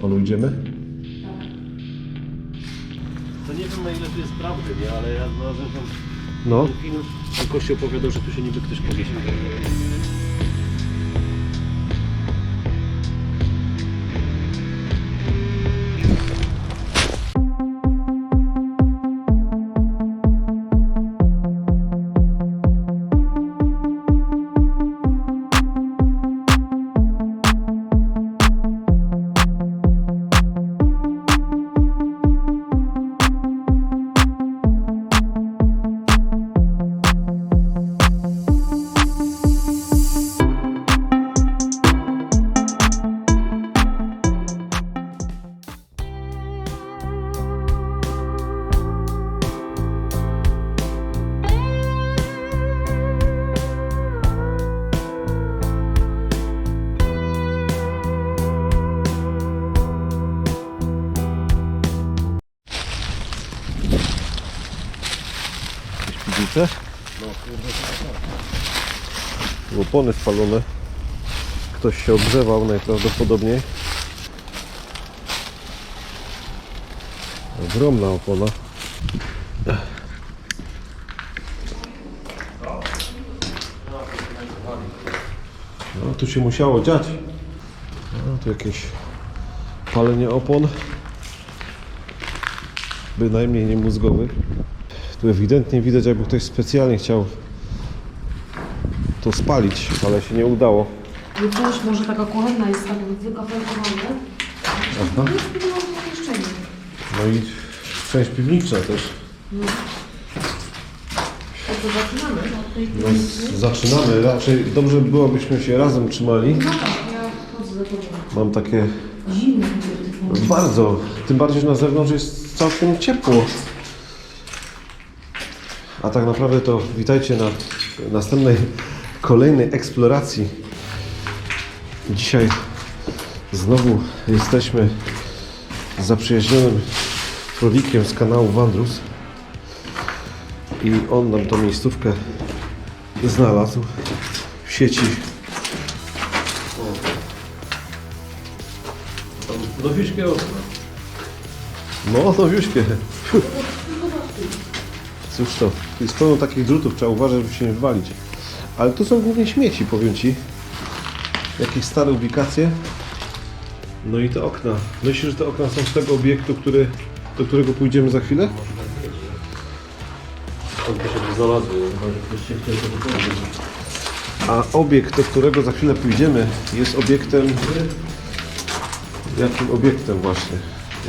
Panu idziemy? To nie wiem, na ile tu jest prawdy, nie? Ale ja znalazłem tam No. film, a kościół opowiadał, że tu się niby ktoś powiesił. Widzicie? No kurde, Opony spalone. Ktoś się ogrzewał najprawdopodobniej. Ogromna opona. No, tu się musiało dziać. No, tu jakieś palenie opon. Bynajmniej nie mózgowych. Tu ewidentnie widać, jakby ktoś specjalnie chciał to spalić, ale się nie udało. No coś, może taka kuchenna jest tak wykafelkowana. Aha. To jest chyba pomieszczenie. No i część piwniczna też. To co, zaczynamy od tej No, piwnicy? zaczynamy. Raczej dobrze byłobyśmy się razem trzymali. No tak, ja chodzę za tobą. Mam takie Zimno. bardzo, tym bardziej, że na zewnątrz jest całkiem ciepło. A tak naprawdę to witajcie na następnej, kolejnej eksploracji. Dzisiaj znowu jesteśmy z zaprzyjaźnionym Frolikiem z kanału Wandrus i on nam tą miejscówkę znalazł w sieci. nowiuśkie okna. No, nowiuśkie. Cóż to, jest pełno takich drutów, trzeba uważać, żeby się nie wywalić. Ale tu są głównie śmieci, powiem Ci. Jakieś stare ubikacje. No i te okna. Myślisz, że te okna są z tego obiektu, do którego pójdziemy za chwilę? Skąd to się znalazły? Chyba, że ktoś się chciał to wypowiedzieć. A obiekt, do którego za chwilę pójdziemy, jest obiektem... Jakim obiektem właśnie?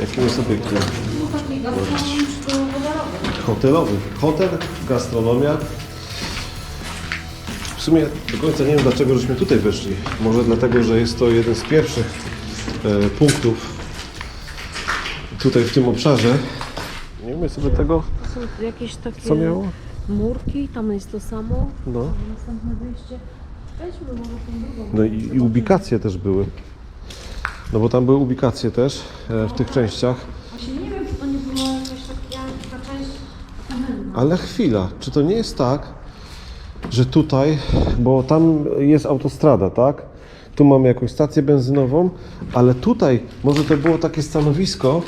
Jakim jest obiektem? No taki gastronomiczno-hotelowy. Hotelowy. Hotel, gastronomia. W sumie do końca nie wiem, dlaczego żeśmy tutaj weszli. Może dlatego, że jest to jeden z pierwszych punktów tutaj w tym obszarze. Nie wiem sobie tego, To są jakieś takie co miało. murki, tam jest to samo. No. Następne wyjście. Weźmy może tą drugą. No i ubikacje też były. No bo tam były ubikacje też w tych częściach. Właśnie nie wiem, czy to nie była jakaś taka część kuchenna. Ale chwila, czy to nie jest tak, że tutaj, bo tam jest autostrada, tak? Tu mamy jakąś stację benzynową, ale tutaj może to było takie stanowisko,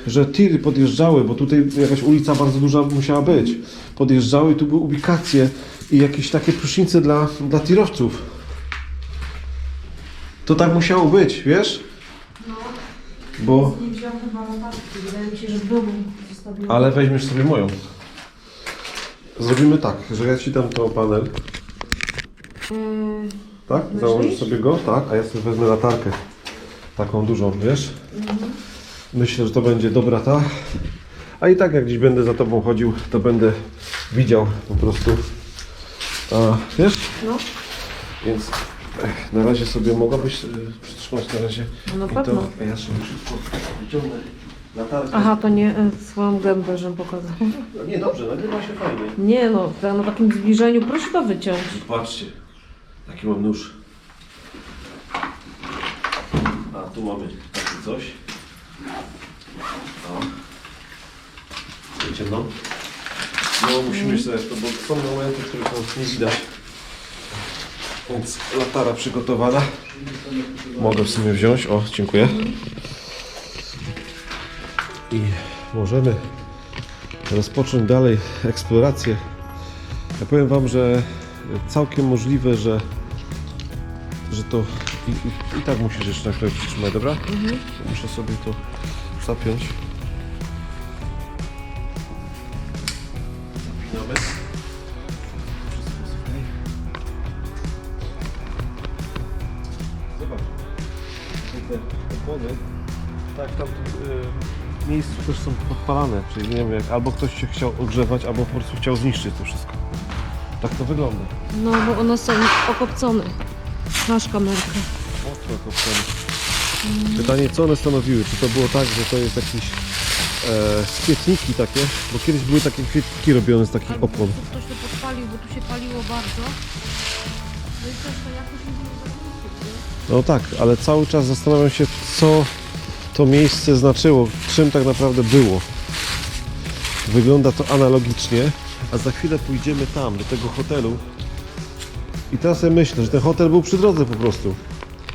że tiry podjeżdżały, bo tutaj jakaś ulica bardzo duża musiała być. Podjeżdżały i tu były ubikacje i jakieś takie prysznice dla tirowców. To tak musiało być, wiesz? No. Bo... Nie wziął chyba latarki. Wydaje mi się, że w domu zostawiłam. Ale weźmiesz sobie moją. Zrobimy tak, że ja Ci dam to panel. Tak? Myślisz? Założysz sobie go? Tak, a ja sobie wezmę latarkę. Taką dużą, wiesz? Myślę, że to będzie dobra ta. A i tak jak gdzieś będę za Tobą chodził, to będę widział po prostu. A, wiesz? No. Więc na razie sobie mogłabyś przytrzymać na razie. No na I pewno. To, a ja sobie szybko wyciągnę latarkę. Aha, to nie swoją gębę, żebym pokazał. No nie, dobrze, nagrywa się fajnie. Nie no, na takim zbliżeniu proszę to wyciąć. Patrzcie, jaki mam nóż. A tu mamy takie coś. O. Wiecie, no. No musimy sobie to, bo są momenty, których nie widać. Więc latara przygotowana. Mogę w sumie wziąć. O, dziękuję. I możemy rozpocząć dalej eksplorację. Ja powiem Wam, że całkiem możliwe, że to i tak musisz jeszcze na chwilę przytrzymać, dobra? Muszę sobie to zapiąć. Zapinamy. Wszystko jest okej. Zobacz. Te opony, tak tam w miejscu też są podpalane, czyli nie wiem, albo ktoś się chciał ogrzewać, albo po prostu chciał zniszczyć to wszystko. Tak to wygląda. No, bo one są okopcone. Masz kamerkę. Mocno okopcone. Pytanie, co one stanowiły? Czy to było tak, że to jest jakieś kwietniki takie? Bo kiedyś były takie kwietniki robione z takich Albo opon. ktoś to podpalił, bo tu się paliło bardzo. No i też to jakoś nie było zakończyć, nie? No tak, ale cały czas zastanawiam się, co to miejsce znaczyło, czym tak naprawdę było. Wygląda to analogicznie, a za chwilę pójdziemy tam, do tego hotelu. I teraz sobie myślę, że ten hotel był przy drodze po prostu.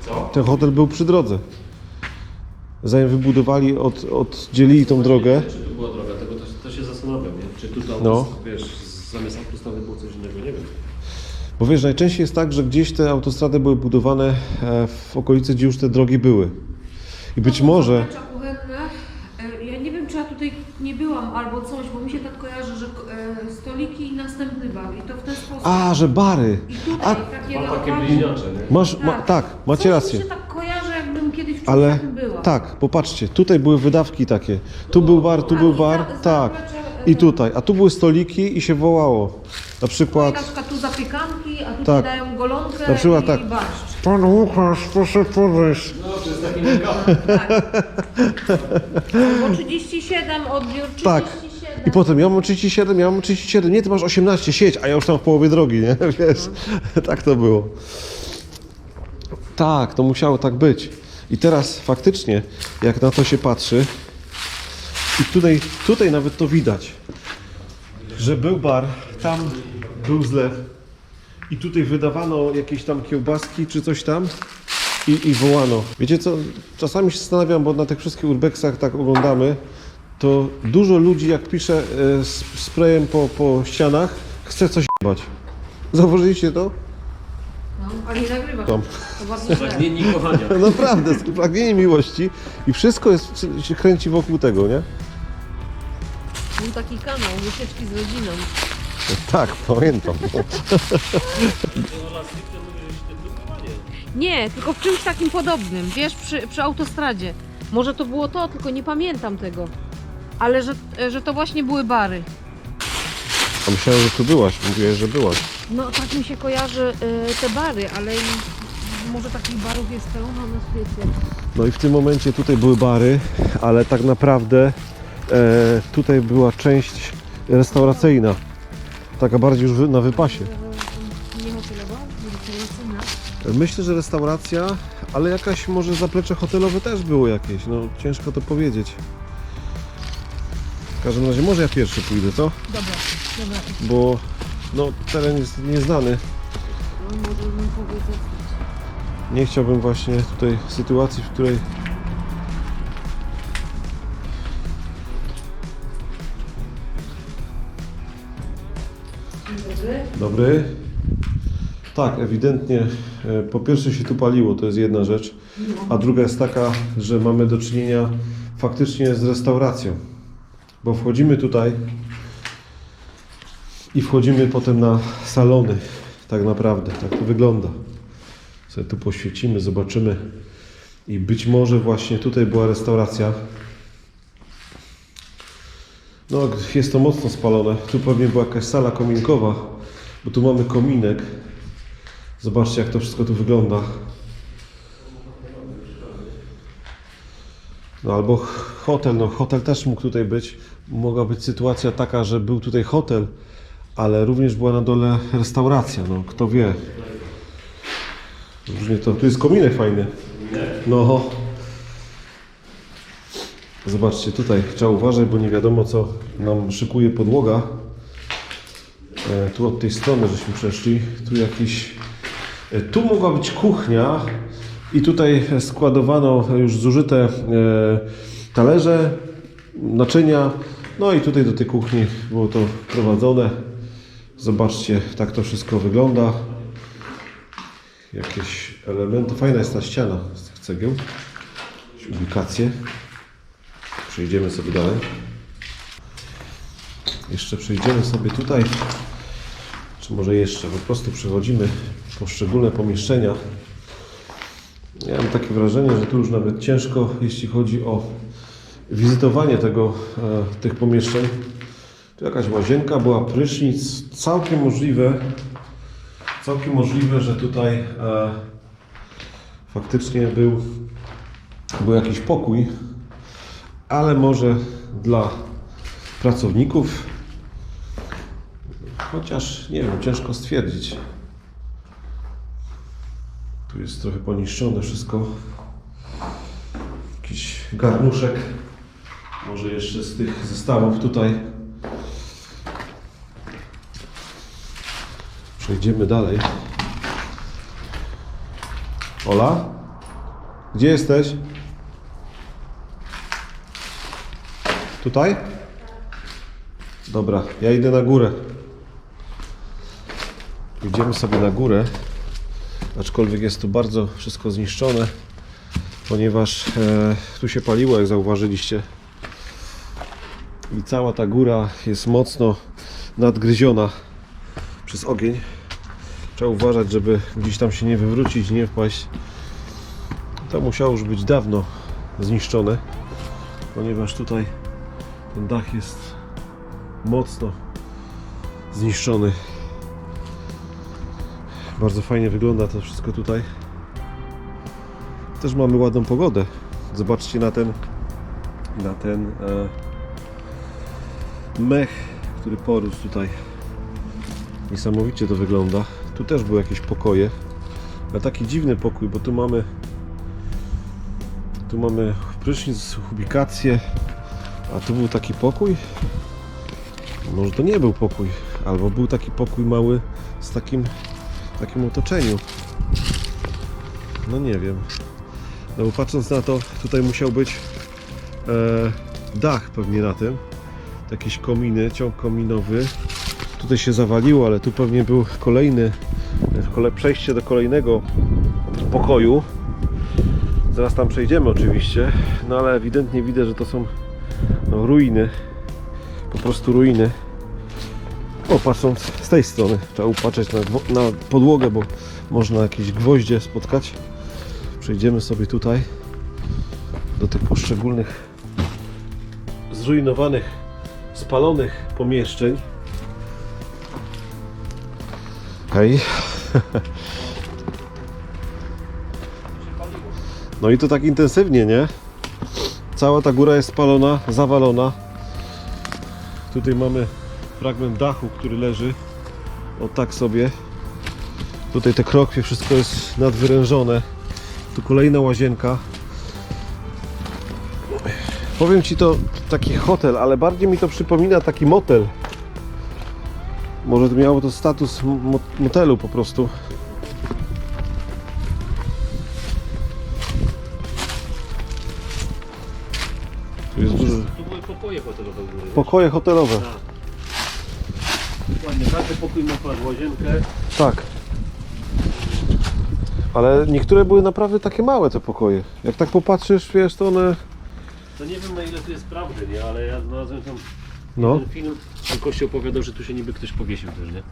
Co? Ten hotel był przy drodze. Zanim wybudowali, oddzielili tą drogę. Czy tu była droga? Tego to się zastanawiam, nie? Czy tutaj, wiesz, zamiast autostrady było coś innego, nie wiem. Bo wiesz, najczęściej jest tak, że gdzieś te autostrady były budowane w okolicy, gdzie już te drogi były. I być może... Zaplecza kuchenne. Ja nie wiem, czy ja tutaj nie byłam albo coś, bo mi się tak kojarzy, że stoliki i następny bar. I to w ten sposób. A, że bary! I tutaj takie Mam takie lokalne- bliźniacze, nie? Tak, macie Coś rację. mi się tak kojarzy, jakbym kiedyś w czymś Ale takim była. tak, popatrzcie, tutaj były wydawki takie. Tu był bar, tu Tak, był i bar, za tak. zaplecze, I tutaj, a tu były stoliki i się wołało. Na Na przykład, przykład tu zapiekanki, a tutaj Tak. dają golonkę Na przykład i tak. barszcz. Pan Łukasz, proszę podejść. No, to jest taki mega. Albo 37, odbiór 37. Tak. I potem ja mam 37, nie, ty masz 18, siedź, a ja już tam w połowie drogi, nie? Wiesz, tak to było. Tak, to musiało tak być. I teraz faktycznie, jak na to się patrzy, i tutaj nawet to widać, że był bar, tam był zlew i tutaj wydawano jakieś tam kiełbaski czy coś tam i wołano. Wiecie co, czasami się zastanawiam, bo na tych wszystkich urbexach tak oglądamy, to dużo ludzi jak pisze sprayem po ścianach, chce coś jebać. Zauważyliście to? No, a nie nagrywasz. Tam. To bardzo źle. Pragnieni kochania. Naprawdę, pragnienie miłości i wszystko się kręci wokół tego, nie? Był taki kanał, wycieczki z rodziną. Tak, pamiętam. Nie, tylko w czymś takim podobnym, wiesz, przy autostradzie. Może to było to, tylko nie pamiętam tego. Ale że to właśnie były bary. A myślałem, że tu byłaś, mówiłeś, że byłaś. No tak mi się kojarzy te bary, ale może takich barów jest pełno na świecie. No i w tym momencie tutaj były bary, ale tak naprawdę tutaj była część restauracyjna. Taka bardziej już na wypasie. Nie hotelowa, restauracyjna. Myślę, że restauracja, ale jakaś może zaplecze hotelowe też było jakieś, no ciężko to powiedzieć. W każdym razie może ja pierwszy pójdę, co? Dobra. Bo no, teren jest nieznany. No, może bym powiedzieć. Nie chciałbym właśnie tutaj sytuacji, w której Dobry. Tak, ewidentnie po pierwsze się tu paliło, to jest jedna rzecz, a druga jest taka, że mamy do czynienia faktycznie z restauracją, bo wchodzimy tutaj i wchodzimy potem na salony, tak naprawdę, tak to wygląda. Sobie tu poświecimy, zobaczymy i być może właśnie tutaj była restauracja. No, jest to mocno spalone. Tu pewnie była jakaś sala kominkowa, bo tu mamy kominek. Zobaczcie, jak to wszystko tu wygląda. No albo hotel, no hotel też mógł tutaj być. Mogła być sytuacja taka, że był tutaj hotel, ale również była na dole restauracja, no kto wie. Różnie to. Tu jest kominek fajny. No. Zobaczcie, tutaj trzeba uważać, bo nie wiadomo, co nam szykuje podłoga. Tu od tej strony żeśmy przeszli. Tu jakiś Tu mogła być kuchnia i tutaj składowano już zużyte talerze, naczynia. No i tutaj do tej kuchni było to wprowadzone. Zobaczcie, tak to wszystko wygląda. Jakieś elementy. Fajna jest ta ściana z tych cegieł. Jakieś ubikacje. Przejdziemy sobie dalej. Jeszcze przejdziemy sobie tutaj. Czy może jeszcze po prostu przechodzimy poszczególne pomieszczenia. Ja mam takie wrażenie, że tu już nawet ciężko, jeśli chodzi o wizytowanie tych pomieszczeń. Tu jakaś łazienka, była prysznic. Całkiem możliwe, że tutaj faktycznie był jakiś pokój, ale może dla pracowników, chociaż nie wiem, ciężko stwierdzić. Tu jest trochę poniszczone wszystko. Jakiś garnuszek, może jeszcze z tych zestawów tutaj. Przejdziemy dalej. Ola? Gdzie jesteś? Tutaj? Dobra, ja idę na górę. Idziemy sobie na górę. Aczkolwiek jest tu bardzo wszystko zniszczone, ponieważ tu się paliło, jak zauważyliście. I cała ta góra jest mocno nadgryziona przez ogień. Trzeba uważać, żeby gdzieś tam się nie wywrócić, nie wpaść. To musiało już być dawno zniszczone, ponieważ tutaj ten dach jest mocno zniszczony. Bardzo fajnie wygląda to wszystko tutaj. Też mamy ładną pogodę. Zobaczcie na ten mech, który porósł tutaj. Niesamowicie to wygląda. Tu też były jakieś pokoje. A taki dziwny pokój, bo tu mamy prysznic, ubikację. A tu był taki pokój. Może to nie był pokój, albo był taki pokój mały z takim otoczeniu. No nie wiem. No bo patrząc na to, tutaj musiał być dach pewnie na tym. Jakieś kominy, ciąg kominowy. Tutaj się zawaliło, ale tu pewnie był przejście do kolejnego pokoju. Zaraz tam przejdziemy oczywiście, no ale ewidentnie widać, że to są ruiny. Po prostu ruiny. O, patrząc z tej strony, trzeba upatrzeć na podłogę, bo można jakieś gwoździe spotkać. Przejdziemy sobie tutaj do tych poszczególnych zrujnowanych, spalonych pomieszczeń. Hej. No i to tak intensywnie, nie? Cała ta góra jest spalona, zawalona. Tutaj mamy fragment dachu, który leży o tak sobie. Tutaj te krokwie, wszystko jest nadwyrężone. Tu kolejna łazienka. Powiem Ci, to taki hotel, ale bardziej mi to przypomina taki motel. Może to miało to status motelu po prostu. Tu jest dużo. Tu były pokoje hotelowe u góry. Pokoje hotelowe. Tak. Dokładnie, każdy pokój ma łazienkę. Tak. Ale niektóre były naprawdę takie małe te pokoje. Jak tak popatrzysz, wiesz, to one... To nie wiem, na ile tu jest prawdy, nie? Ale ja znalazłem tam No, ten film. Ten kościół opowiadał, że tu się niby ktoś powiesił też, nie?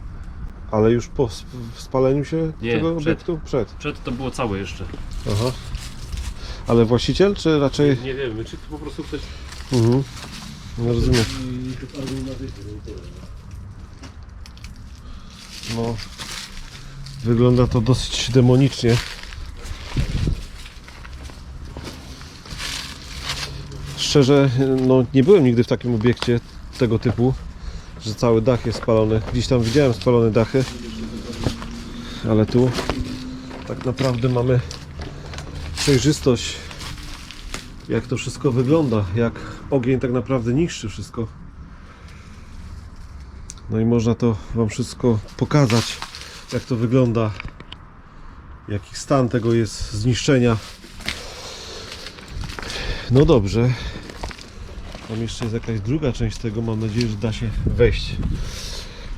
ale już po spaleniu się Nie, tego przed. obiektu? Przed. Przed to było całe jeszcze. Aha. Ale właściciel, czy raczej... Nie wiemy, czy to po prostu ktoś... Mhm. Nie rozumiem. No. Wygląda to dosyć demonicznie. Szczerze, no nie byłem nigdy w takim obiekcie tego typu, że cały dach jest spalony. Gdzieś tam widziałem spalone dachy, ale tu tak naprawdę mamy przejrzystość, jak to wszystko wygląda, jak ogień tak naprawdę niszczy wszystko. No i można to Wam wszystko pokazać, jak to wygląda. jaki stan tego jest zniszczenia. No dobrze. Tam jeszcze jest jakaś druga część tego, mam nadzieję, że da się wejść.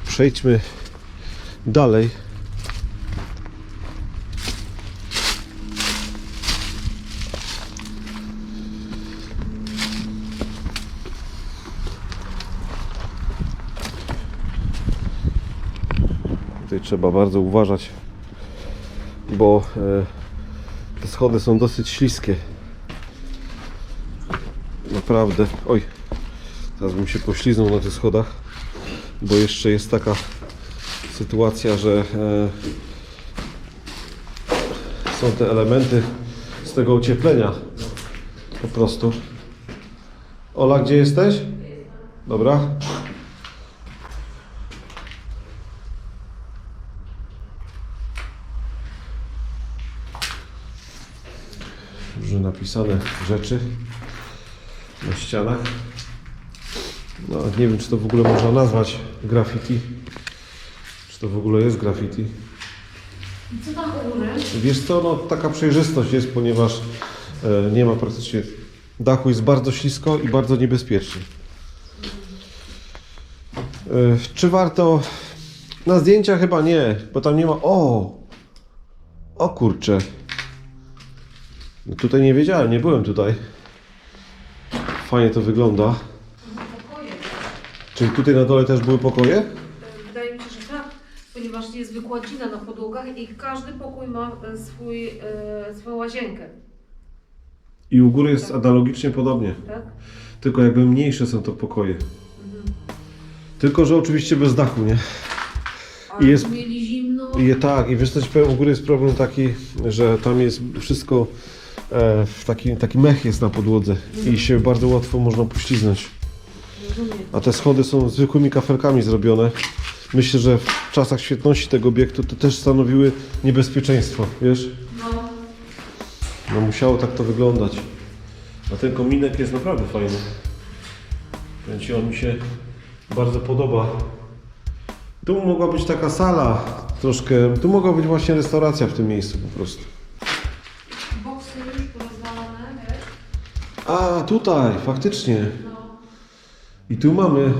Przejdźmy dalej. Tutaj trzeba bardzo uważać, bo te schody są dosyć śliskie. Naprawdę. Oj, teraz bym się pośliznął na tych schodach, bo jeszcze jest taka sytuacja, że są te elementy z tego ocieplenia po prostu. Ola, gdzie jesteś? Dobra. Różne napisane rzeczy na ścianach. No, nie wiem, czy to w ogóle można nazwać graffiti. Czy to w ogóle jest graffiti. Co tam u góry? Wiesz co, no taka przejrzystość jest, ponieważ nie ma praktycznie dachu, jest bardzo ślisko i bardzo niebezpiecznie. Czy warto? Na zdjęcia chyba nie, bo tam nie ma... O kurczę. No tutaj nie wiedziałem, nie byłem tutaj. Fajnie to wygląda. Pokoje. Czyli tutaj na dole też były pokoje? Wydaje mi się, że tak, ponieważ jest wykładzina na podłogach i każdy pokój ma swoją łazienkę, I u góry jest analogicznie podobnie. tak? Tylko jakby mniejsze są to pokoje. Tylko, że oczywiście bez dachu, nie? Ale I jest- mieli zimno. Tak, i wiesz co ci powiem, u góry jest problem taki, że tam jest wszystko taki mech jest na podłodze i się bardzo łatwo można pośliznąć. Rozumiem. A te schody są zwykłymi kafelkami zrobione. Myślę, że w czasach świetności tego obiektu to też stanowiły niebezpieczeństwo, wiesz? No, No musiało tak to wyglądać. A ten kominek jest naprawdę fajny. Powiem ci, on mi się bardzo podoba. Tu mogła być taka sala troszkę, tu mogła być właśnie restauracja w tym miejscu po prostu. boksy już porozwalane, wiesz? A, tutaj, faktycznie. No. I tu mamy,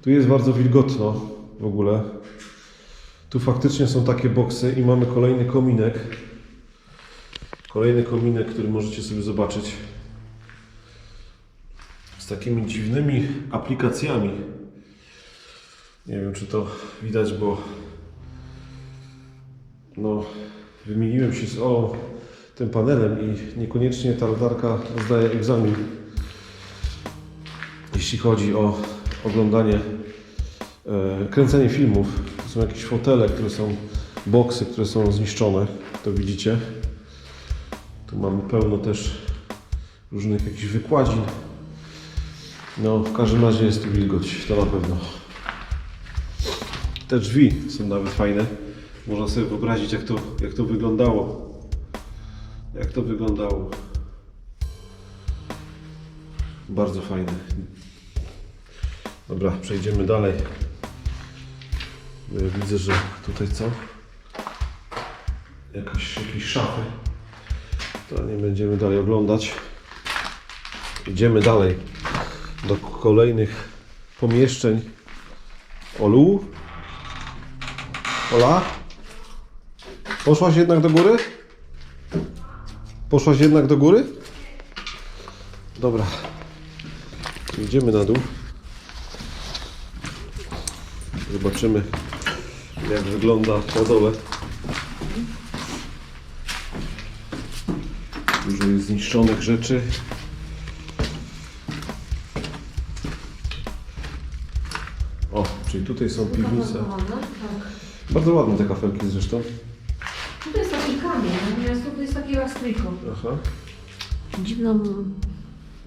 tu jest bardzo wilgotno w ogóle. Tu faktycznie są takie boksy i mamy kolejny kominek. Kolejny kominek, który możecie sobie zobaczyć. Z takimi dziwnymi aplikacjami. Nie wiem, czy to widać, bo no, wymieniłem się z tym panelem i niekoniecznie ta latarka zdaje egzamin, jeśli chodzi o oglądanie, kręcenie filmów. To są jakieś fotele, które są, boksy, które są zniszczone, to widzicie. Tu mamy pełno też różnych jakichś wykładzin. No, w każdym razie jest tu wilgoć, to na pewno. Te drzwi są nawet fajne. Można sobie wyobrazić, jak to wyglądało. Jak to wyglądało. Bardzo fajne. Dobra, przejdziemy dalej. Widzę, że tutaj co? Jakieś szafy. To nie będziemy dalej oglądać. Idziemy dalej do kolejnych pomieszczeń. Olu? Ola? Poszłaś jednak do góry? Poszłaś jednak do góry? Dobra. Idziemy na dół. Zobaczymy, jak wygląda na dole. Dużo jest zniszczonych rzeczy. O, czyli tutaj są piwnice. Tak. Bardzo ładne te kafelki zresztą. Tutaj jest taki kamień, natomiast tutaj jest takie rastryko. Aha. Dziwna.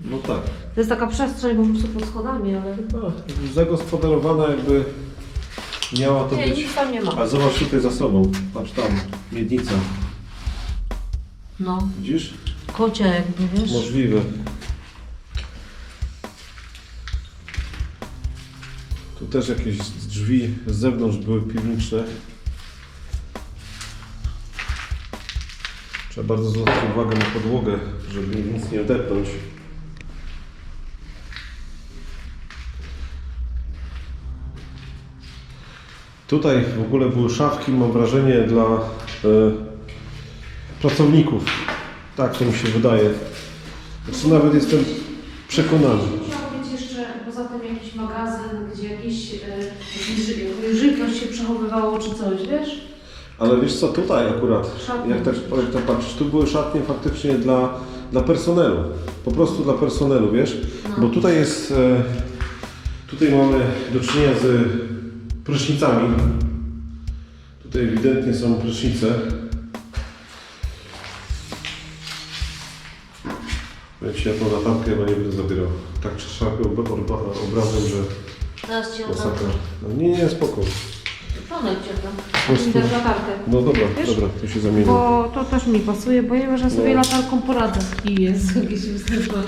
No tak. To jest taka przestrzeń po prostu pod schodami, ale... No, zagospodarowana jakby miała to Nie, być. nic tam nie ma. A zobacz tutaj za sobą. Patrz tam, miednica. No, Widzisz? kocia jakby, wiesz? Możliwe. Tu też jakieś drzwi z zewnątrz były piwnicze. bardzo zwracać uwagę na podłogę, żeby nic nie odepnąć. Tutaj w ogóle były szafki, mam wrażenie, dla pracowników. Tak to mi się wydaje. Znaczy nawet jestem przekonany. Musiał być jeszcze poza tym jakiś magazyn, gdzie jakieś żywność się przechowywało czy coś, wiesz? Ale wiesz co, tutaj akurat, Szatnie. jak tak patrzysz, tu były szatnie faktycznie dla personelu. Po prostu dla personelu, wiesz? Bo tutaj jest, tutaj mamy do czynienia z prysznicami. Tutaj ewidentnie są prysznice. Powiem Ci, ja tą latarkę chyba nie będę zabierał. Tak szarpię obrazem, że Teraz cię masakra. No, nie, spoko. Ponoć cię tam. Po prostu- Mi dasz latarkę. No dobra, Wiesz? dobra, to się zamieni. Bo to też mi pasuje, bo ja wiem, że sobie No. latarką poradzę. I jest jakieś wstępne.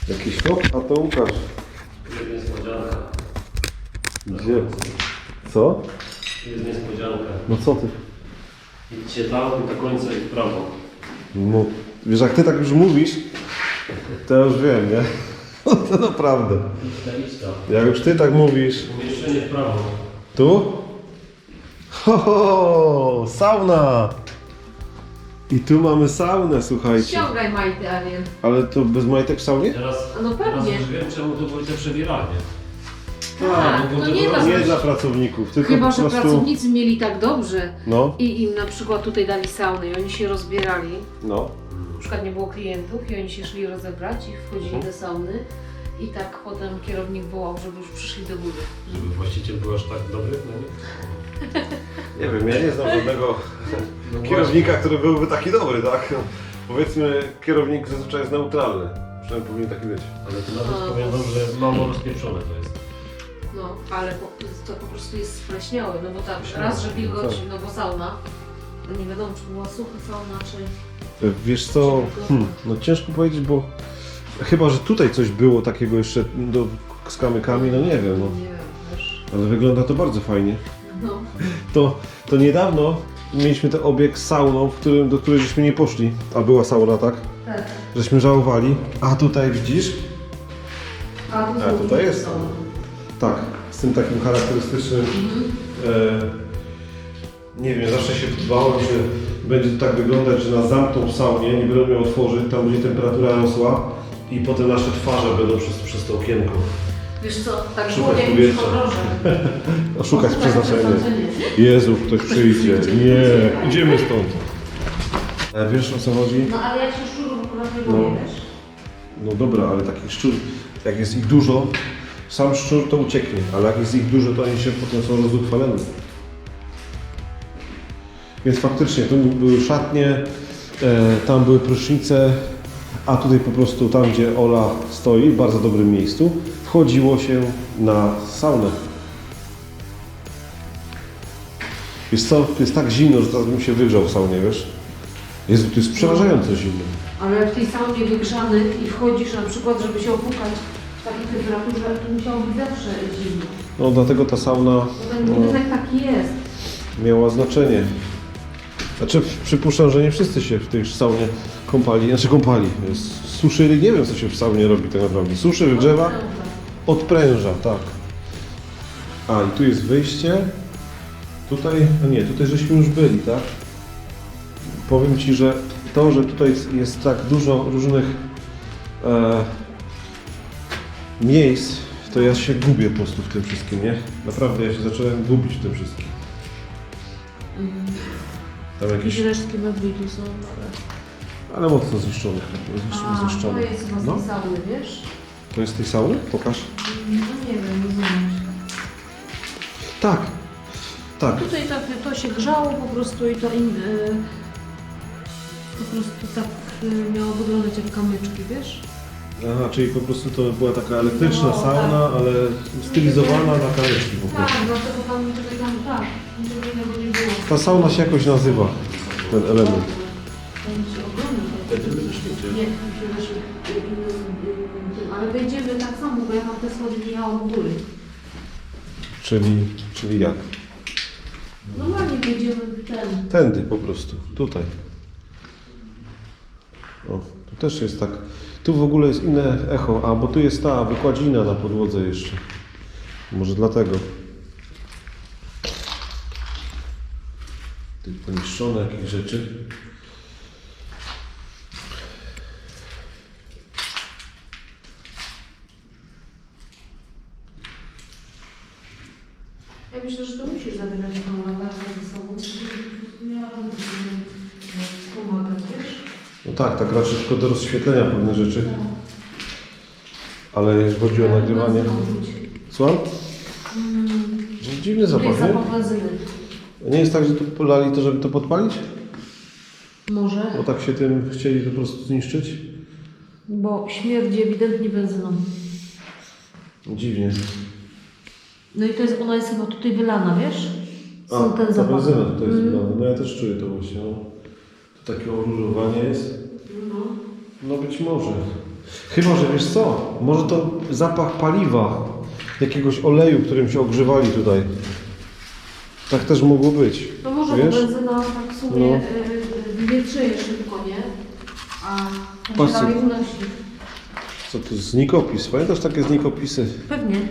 Jakiś hop, a to Łukasz. Jest niespodzianka. Gdzie? Co? Jest niespodzianka. No co ty? Idźcie tam i do końca i w prawo. No, wiesz, jak ty tak już mówisz, to ja już wiem, nie? To naprawdę. Idź tam. Jak już ty tak mówisz. Umieszczenie w prawo. Tu? Ho, sauna! I tu mamy saunę, słuchajcie. Ściągaj majty, Ariel. Ale to bez majtek w saunie? Teraz, No pewnie. teraz już wiem, czemu to były te przebieralnie. Tak, bo no tego nie razu- dla Nie dla pracowników, tylko Chyba, po że prostu... pracownicy mieli tak dobrze No, i im na przykład tutaj dali saunę i oni się rozbierali. no. Na przykład nie było klientów i oni się szli rozebrać i wchodzili do sauny i tak potem kierownik wołał, żeby już przyszli do góry. Żeby właściciel był aż tak dobry, no nie? Nie wiem, ja nie znam żadnego No kierownika, który byłby taki dobry, tak? Powiedzmy, kierownik zazwyczaj jest neutralny. Przynajmniej powinien taki być. Ale to nawet powiem wam, że mało rozpieprzone to jest. No, ale to po prostu jest spleśniałe, no bo tak, Spleśniałe, raz, że wilgoć, tak. no bo sauna, no nie wiadomo, czy była sucha sauna, czy... Wiesz co, no ciężko powiedzieć, bo chyba, że tutaj coś było takiego jeszcze z kamykami, no nie wiem, no. Nie wiem, wiesz, Ale wygląda to bardzo fajnie. no. To niedawno mieliśmy ten obiekt z sauną, do której żeśmy nie poszli. A była sauna, tak? Tak. Żeśmy żałowali. A tutaj widzisz? A tu A, są tutaj jest. sauna. Tak, z tym takim charakterystycznym. Nie wiem, zawsze się bałem, że będzie to tak wyglądać, że nas zamkną w saunie, nie będą miał otworzyć, tam będzie temperatura rosła i potem nasze twarze będą przez to okienko. Wiesz co, tak Szukać było w jakimś powietrza. horrorze. Szukać przeznaczenia. przeznaczenie. Jezu, ktoś przyjdzie. Nie, idziemy stąd. Wiesz, o co chodzi? No ale ja się szczurów akurat nie No. boję, wiesz? No dobra, ale takich szczur, jak jest ich dużo, sam szczur to ucieknie, ale jak jest ich dużo, to oni się potem są rozzuchwaleni. Więc faktycznie, tu były szatnie, tam były prysznice, a tutaj po prostu tam, gdzie Ola stoi, w bardzo dobrym miejscu, wchodziło się na saunę. Wiesz co, jest tak zimno, że teraz bym się wygrzał w saunie, wiesz? Jezu, to jest przerażająco zimno. Ale w tej saunie wygrzany i wchodzisz na przykład, żeby się opukać w takiej temperaturze, to musiało być zawsze zimno. No dlatego ta sauna Bo ten budynek taki jest. miała znaczenie. Znaczy przypuszczam, że nie wszyscy się w tej saunie kąpali, suszyli, nie wiem co się w saunie robi tak naprawdę. Suszy, wygrzewa, odpręża, tak. A i tu jest wyjście. Tutaj, no nie, tutaj żeśmy już byli, tak? Powiem Ci, że to, że tutaj jest tak dużo różnych miejsc, to ja się gubię po prostu w tym wszystkim, nie? Naprawdę ja się zacząłem gubić w tym wszystkim. Tam Jakieś jakieś, resztki mebli tu są, ale mocno zniszczonych. A, to Zniszczone. jest chyba z No. tej sauny, wiesz? To jest z tej sauny? Pokaż. No nie wiem, nie znam. Tak. Tak. Tutaj tak, to się grzało po prostu i to po prostu tak miało wyglądać jak kamyczki, wiesz? Aha, czyli po prostu to była taka elektryczna No, sauna, ale stylizowana na kamyczki po Tak, prostu. dlatego tam tutaj tam tak, niczego innego nie było. Ta sauna się jakoś nazywa, ten element. To mi się ogląda. Nie, mi się weszły tym, ale wejdziemy tak samo, bo ja mam te schody wjechałam u góry. Czyli jak? idziemy ten. Tędy po prostu, tutaj. O, tu też jest tak. Tu w ogóle jest inne echo, bo tu jest ta wykładzina na podłodze jeszcze. Może dlatego. Tu poniszczone jakieś rzeczy. Ja myślę, że to musisz zabierać tą latarkę ze sobą. Miałabym pomagać, wiesz? No tak, tak raczej tylko do rozświetlenia pewnych rzeczy. Ale jeśli chodzi o nagrywanie. Słucham? Dziwny zapach, nie? Zapach benzyny. Nie jest tak, że tu polali to, żeby to podpalić? Może, Bo tak się tym chcieli po prostu zniszczyć? bo śmierdzi ewidentnie benzyną. Dziwnie. No i to jest, ona jest chyba tutaj wylana, wiesz? A, Są ten ta zapach. benzyna to jest wylana. No ja też czuję to właśnie. No. To takie oróżowanie jest. No być może. Chyba, że wiesz co? Może to zapach paliwa. Jakiegoś oleju, którym się ogrzewali tutaj. Tak też mogło być. To może, Wiesz? bo benzyna tak w sumie wietrzeje szybko, nie? A to się Patrzcie. dalej unosi. Co to jest znikopis? Pamiętasz takie znikopisy? Pewnie.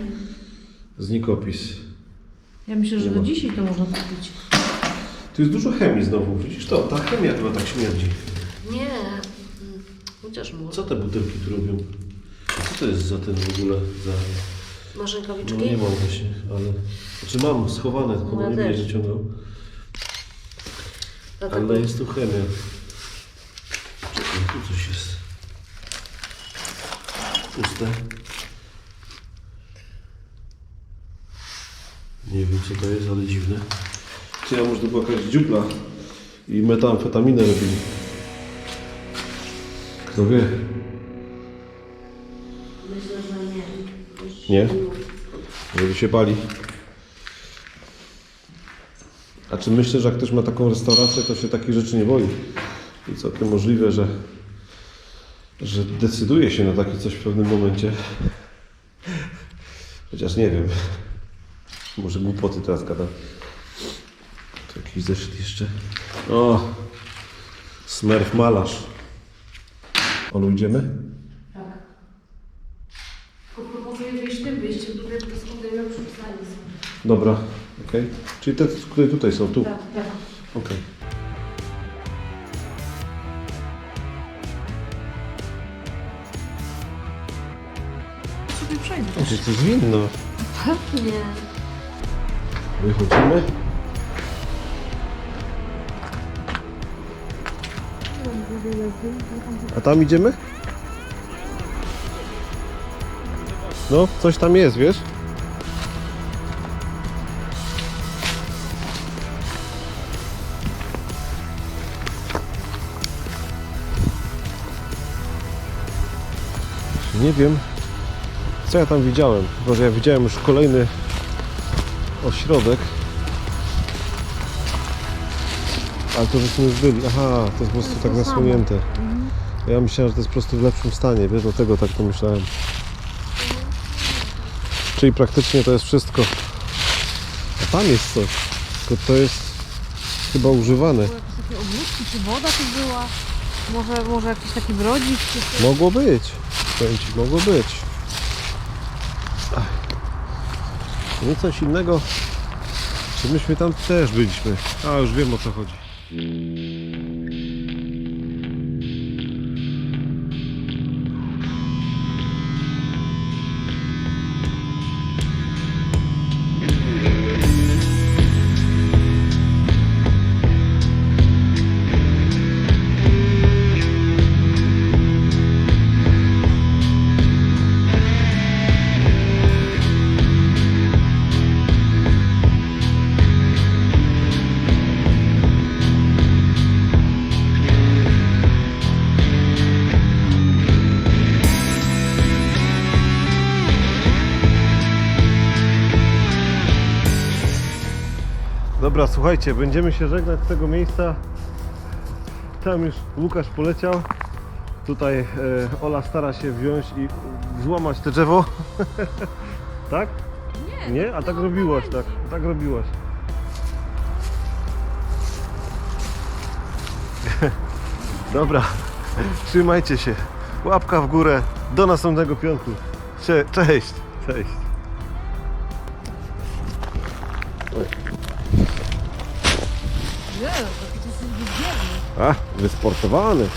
Znikopis. Ja myślę, że Nie do ma. dzisiaj to można kupić. Tu jest dużo chemii znowu. Widzisz to? Ta chemia chyba tak śmierdzi. Nie. Chociaż może. Co te butelki tu robią? Co to jest za ten w ogóle? Masz No rękawiczki? nie mam właśnie, ale... Znaczy mam schowane, tylko Ja nie też. będę ciągał. Dlatego- Ale jest tu chemia. Czekaj, tu coś jest. Puste. Nie wiem co to jest, ale dziwne. Czy ja może to była jakaś dziupla i metamfetaminę robili. Kto wie? Myślę, że nie. Nie? Żeby się pali. A czy myślę, że jak ktoś ma taką restaurację, to się takich rzeczy nie boi? I całkiem możliwe, że decyduje się na takie coś w pewnym momencie. Chociaż nie wiem. Może głupoty teraz gadam. Tu jakiś zeszyt jeszcze. O! Smerf malarz. On idziemy? Tak. Tylko proponuję wyjść tym wyjściem, tutaj to schody lepsze stanie są. Dobra, okej. Czyli te, które tutaj są, tu. Tak, tak. Okej. Sobie przejdę. O, to jest winno. Pewnie. Wychodzimy. A tam idziemy? No, coś tam jest, wiesz? Nie wiem, co ja tam widziałem. Chyba, że ja widziałem już kolejny ośrodek. Ale to żeśmy już byli. Aha, to jest po prostu tak nasłonięte. Ja myślałem, że to jest po prostu w lepszym stanie, wiesz, dlatego tak to myślałem. Czyli praktycznie to jest wszystko. A tam jest coś, tylko to jest chyba używane. Były jakieś takie ogródki, czy woda tu była? Może jakiś taki brodzik, czy coś? Mogło być. Powiem ci, mogło być. Ach. Nie coś innego. Czy myśmy tam też byliśmy? A, już wiem o co chodzi. Dobra, słuchajcie, będziemy się żegnać z tego miejsca. Tam już Łukasz poleciał. Tutaj Ola stara się wziąć i złamać te drzewo. Tak? Nie. A tak robiłaś, tak. Tak robiłaś. Dobra, trzymajcie się. Łapka w górę. Do następnego piątku. Cześć. Cześć. Nie, to jesteś bezbierny. A, wysportowany.